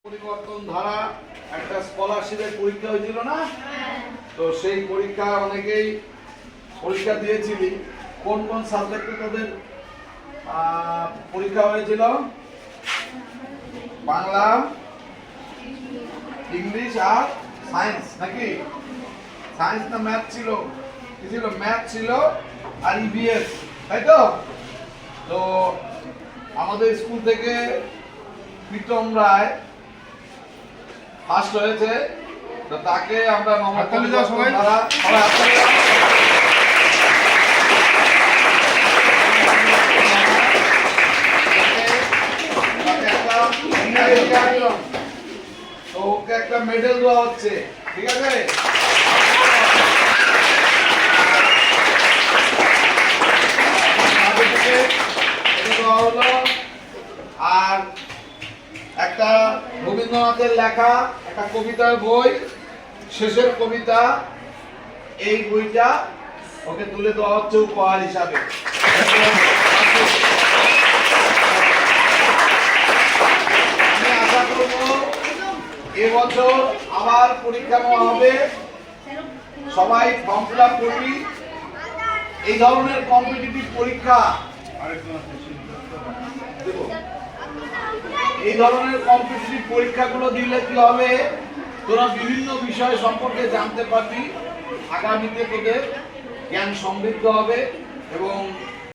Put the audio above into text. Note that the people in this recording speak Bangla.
পরিবর্তন ধারা একটা স্কলারশিপের পরীক্ষা হয়েছিল না? তো সেই পরীক্ষা অনেকেই পরীক্ষা দিয়েছিলি। কোন কোন সাবজেক্টে তোদের পরীক্ষা হয়েছিল? বাংলা, ইংলিশ আর সায়েন্স নাকি? সায়েন্স না ম্যাথ ছিল? কি ছিল? ম্যাথ ছিল আর ইভিএস, তাই তো? তো আমাদের স্কুল থেকে প্রীতম রায় ফার্স্ট হয়েছে, তো তাকে আমরা হাততালি দাও সবাই। তো ওকে একটা মেডেল দেওয়া হচ্ছে, ঠিক আছে? আর একটা রবীন্দ্রনাথের লেখা একটা কবিতার বই, শেষের কবিতা, এই বইটা ওকে তুলে দেওয়া হচ্ছে উপহার হিসাবে। আমি আশা করব এবছর আবার পরীক্ষা নেওয়া হবে, সবাই ফর্ম ফিল আপ করবি। এই ধরনের কম্পিটিটিভ পরীক্ষা, এই ধরনের কম্পিটিটিভ পরীক্ষাগুলো দিলে কি হবে, তোরা বিভিন্ন বিষয় সম্পর্কে জানতে পারবি, আগামীতে তোদের জ্ঞান সমৃদ্ধ হবে এবং